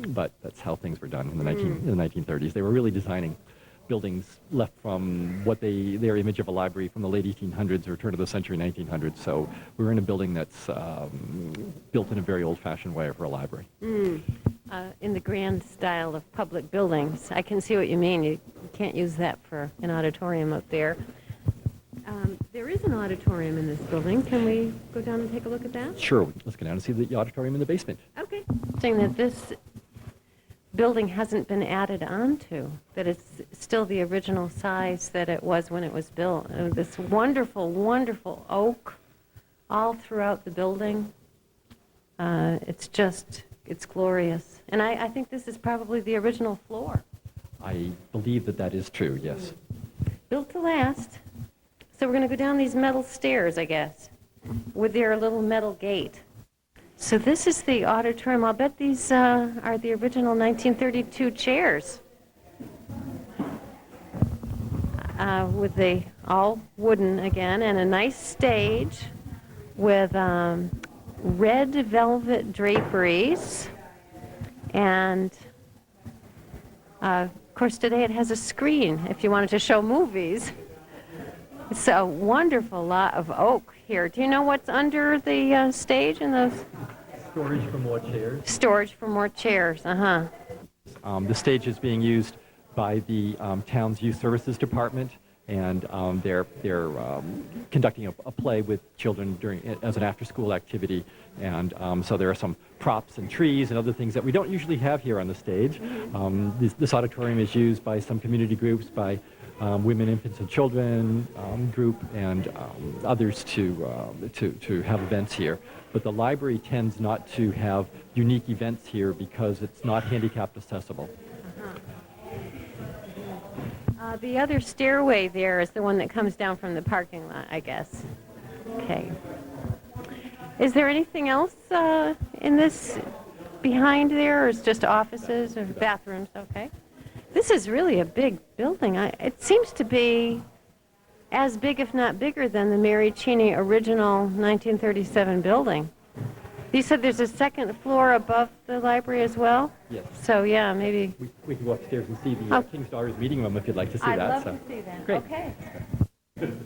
but that's how things were done in the 1930s. They were really designing buildings left from their image of a library from the late 1800s or turn of the century 1900s. So we're in a building that's built in a very old-fashioned way for a library. In the grand style of public buildings. I can see what you mean. You can't use that for an auditorium up there. There is an auditorium in this building. Can we go down and take a look at that? Sure. Let's go down and see the auditorium in the basement. Okay. Saying that this building hasn't been added onto, that it's still the original size that it was when it was built. This wonderful, wonderful oak all throughout the building. It's glorious. And I think this is probably the original floor. I believe that is true, yes. Built to last. So we're going to go down these metal stairs, I guess, with their little metal gate. So this is the auditorium. I'll bet these are the original 1932 chairs. with the all wooden again, and a nice stage with red velvet draperies. And of course, today it has a screen if you wanted to show movies. It's a wonderful lot of oak here. Do you know what's under the stage and those? Storage for more chairs. Storage for more chairs, uh-huh. The stage is being used by the town's youth services department, and they're conducting a play with children as an after-school activity, and so there are some props and trees and other things that we don't usually have here on the stage. This auditorium is used by some community groups, by women, infants, and children group, and others to have events here. But the library tends not to have unique events here because it's not handicapped accessible. The other stairway there is the one that comes down from the parking lot, I guess. Okay. Is there anything else in this behind there, or is it just offices or bathrooms? Okay. This is really a big building. It seems to be as big, if not bigger, than the Mary Cheney original 1937 building. You said there's a second floor above the library as well? Yes. So, yeah, maybe... We can go upstairs and see the King's Daughters meeting room if you'd like to see I'd that. love so. to see that. Great. Okay.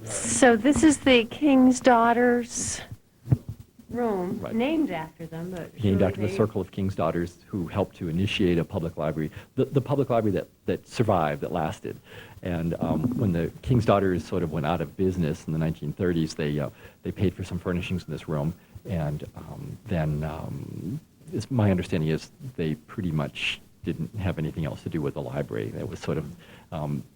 So this is the King's Daughters room, Right. named after them, but Named surely after the circle of King's Daughters who helped to initiate a public library, the public library that survived, that lasted. And when the King's Daughters sort of went out of business in the 1930s, they paid for some furnishings in this room, and then my understanding is they pretty much didn't have anything else to do with the library. It was sort of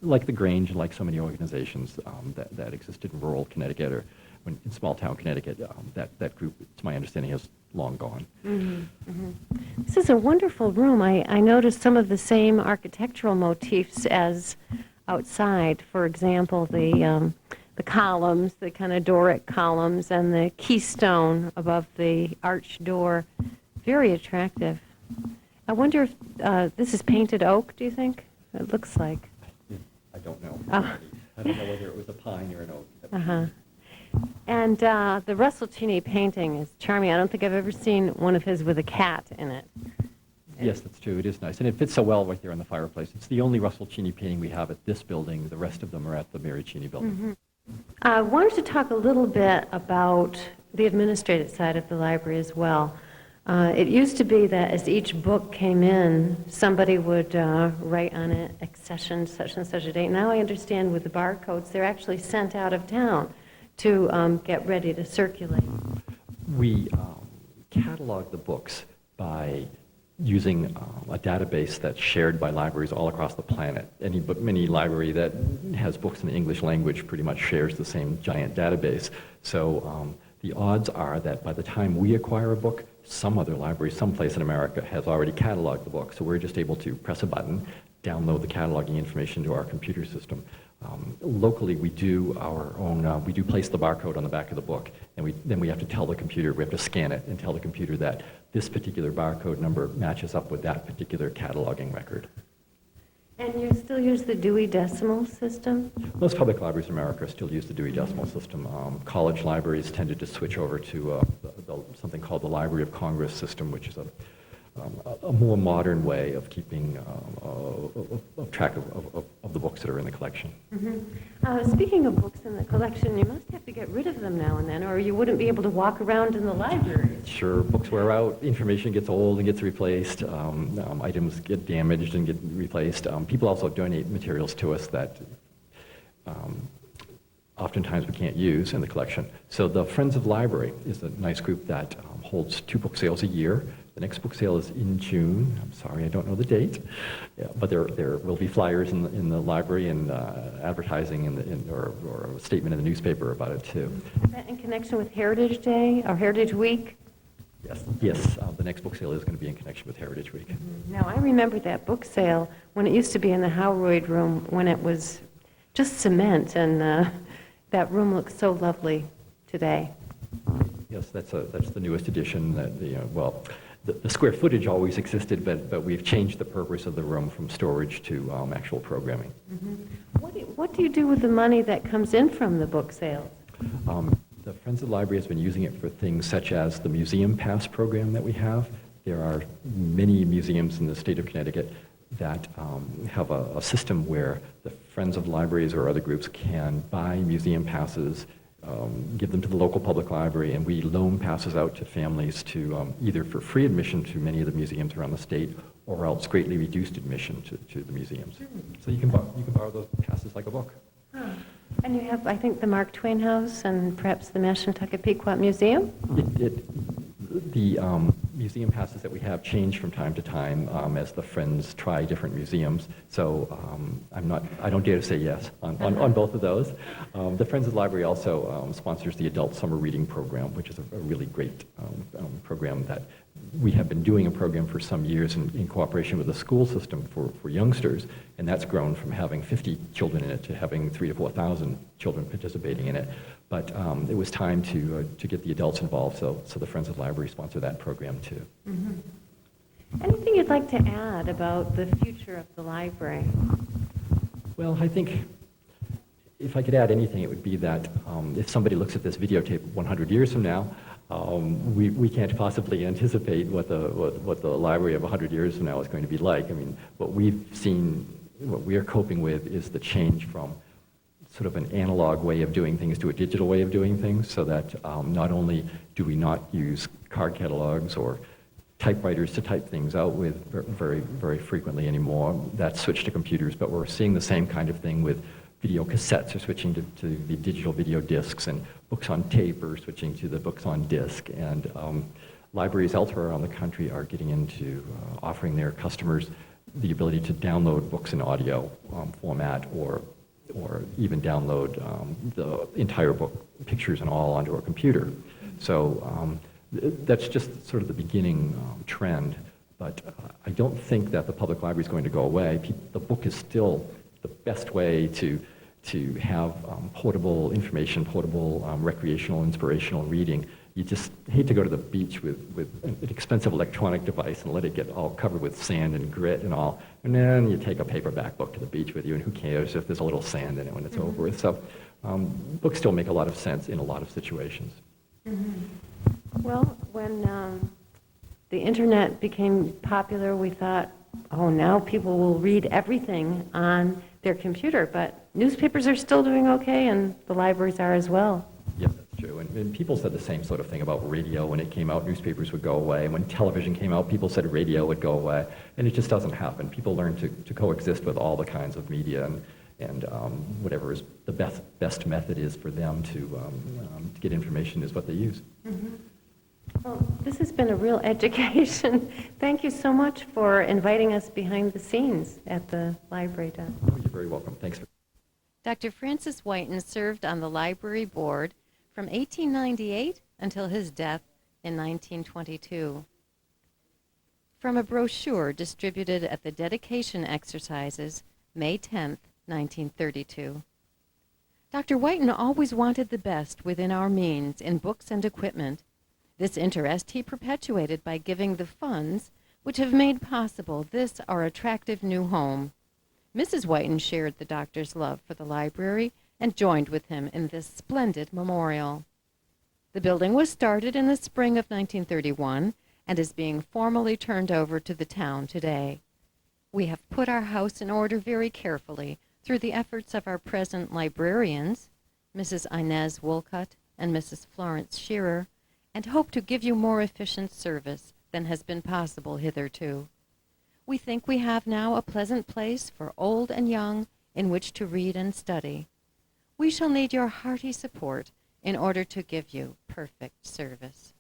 like the Grange and like so many organizations that existed in rural Connecticut or in small town Connecticut. That group, it's my understanding, is long gone. Mm-hmm. Mm-hmm. This is a wonderful room. I noticed some of the same architectural motifs as outside. For example, the columns, the kind of Doric columns, and the keystone above the arched door. Very attractive. I wonder if this is painted oak, do you think? It looks like. I don't know. Oh. I don't know whether it was a pine or an oak. Uh-huh. And the Russell Cheney painting is charming. I don't think I've ever seen one of his with a cat in it. Yes, that's true. It is nice. And it fits so well right there in the fireplace. It's the only Russell Cheney painting we have at this building. The rest of them are at the Mary Cheney building. Mm-hmm. I wanted to talk a little bit about the administrative side of the library as well. It used to be that as each book came in, somebody would write on it, accession, such and such a date. Now I understand with the barcodes, they're actually sent out of town to get ready to circulate. We catalog the books by using a database that's shared by libraries all across the planet. Any library that has books in the English language pretty much shares the same giant database. So the odds are that by the time we acquire a book, some other library someplace in America has already cataloged the book. So we're just able to press a button, download the cataloging information to our computer system. Locally, we do our own, we do place the barcode on the back of the book, and then we have to tell the computer, we have to scan it and tell the computer that this particular barcode number matches up with that particular cataloging record. And you still use the Dewey Decimal System? Most public libraries in America still use the Dewey Decimal System. College libraries tended to switch over to something called the Library of Congress system, which is a more modern way of keeping track of the books that are in the collection. Mm-hmm. Speaking of books in the collection, you must have to get rid of them now and then, or you wouldn't be able to walk around in the library. Sure, books wear out, information gets old and gets replaced, items get damaged and get replaced. People also donate materials to us that oftentimes we can't use in the collection. So the Friends of Library is a nice group that holds 2 book sales a year. The next book sale is in June. I'm sorry, I don't know the date, but there will be flyers in the library and advertising or a statement in the newspaper about it too. Is that in connection with Heritage Day or Heritage Week? Yes. The next book sale is going to be in connection with Heritage Week. Mm-hmm. Now, I remember that book sale when it used to be in the Howroyd room when it was just cement, and that room looks so lovely today. Yes, that's the newest edition. The square footage always existed, but we've changed the purpose of the room from storage to actual programming. Mm-hmm. what do you do with the money that comes in from the book sales? The Friends of the Library has been using it for things such as the Museum Pass program that we have. There are many museums in the state of Connecticut that have a system where the Friends of Libraries or other groups can buy museum passes, give them to the local public library, and we loan passes out to families to either for free admission to many of the museums around the state or else greatly reduced admission to the museums. So you can borrow those passes like a book. Huh. And you have, I think, the Mark Twain House and perhaps the Mashantucket Pequot Museum? The museum passes that we have change from time to time as the Friends try different museums. So I don't dare to say yes on both of those. The Friends of the Library also sponsors the Adult Summer Reading Program, which is a really great program that we have been doing a program for some years in cooperation with the school system for youngsters, and that's grown from having 50 children in it to having 3,000 to 4,000 children participating in it. But it was time to get the adults involved, so the Friends of the Library sponsor that program too. Mm-hmm. Anything you'd like to add about the future of the library? Well, I think if I could add anything, it would be that if somebody looks at this videotape 100 years from now, we can't possibly anticipate what the library of 100 years from now is going to be like. I mean, what we've seen, what we are coping with is the change from sort of an analog way of doing things to a digital way of doing things, so that not only do we not use card catalogs or typewriters to type things out with very, very frequently anymore. That's switched to computers, but we're seeing the same kind of thing with video cassettes are switching to the digital video discs, and books on tape are switching to the books on disc. And libraries elsewhere around the country are getting into offering their customers the ability to download books in audio format, or even download the entire book, pictures and all, onto a computer. So that's just sort of the beginning trend, but I don't think that the public library is going to go away. The book is still the best way to have portable information, portable recreational, inspirational reading. You just hate to go to the beach with an expensive electronic device and let it get all covered with sand and grit and all, and then you take a paperback book to the beach with you, and who cares if there's a little sand in it when it's over with. So books still make a lot of sense in a lot of situations. Mm-hmm. Well, when the internet became popular, we thought, oh, now people will read everything on their computer, but newspapers are still doing okay, and the libraries are as well. Yes, that's true. And people said the same sort of thing about radio. When it came out, newspapers would go away. And when television came out, people said radio would go away. And it just doesn't happen. People learn to coexist with all the kinds of media, and whatever is the best method is for them to get information is what they use. Mm-hmm. Well, this has been a real education. Thank you so much for inviting us behind the scenes at the library, Don. Oh, you're very welcome. Thanks. Dr. Francis Whiton served on the library board from 1898 until his death in 1922. From a brochure distributed at the dedication exercises May 10th, 1932. Dr. Whiton always wanted the best within our means in books and equipment. This interest he perpetuated by giving the funds which have made possible this our attractive new home. Mrs. Whiton shared the doctor's love for the library and joined with him in this splendid memorial. The building was started in the spring of 1931 and is being formally turned over to the town today. We have put our house in order very carefully through the efforts of our present librarians, Mrs. Inez Wolcott and Mrs. Florence Shearer, and hope to give you more efficient service than has been possible hitherto. We think we have now a pleasant place for old and young in which to read and study. We shall need your hearty support in order to give you perfect service.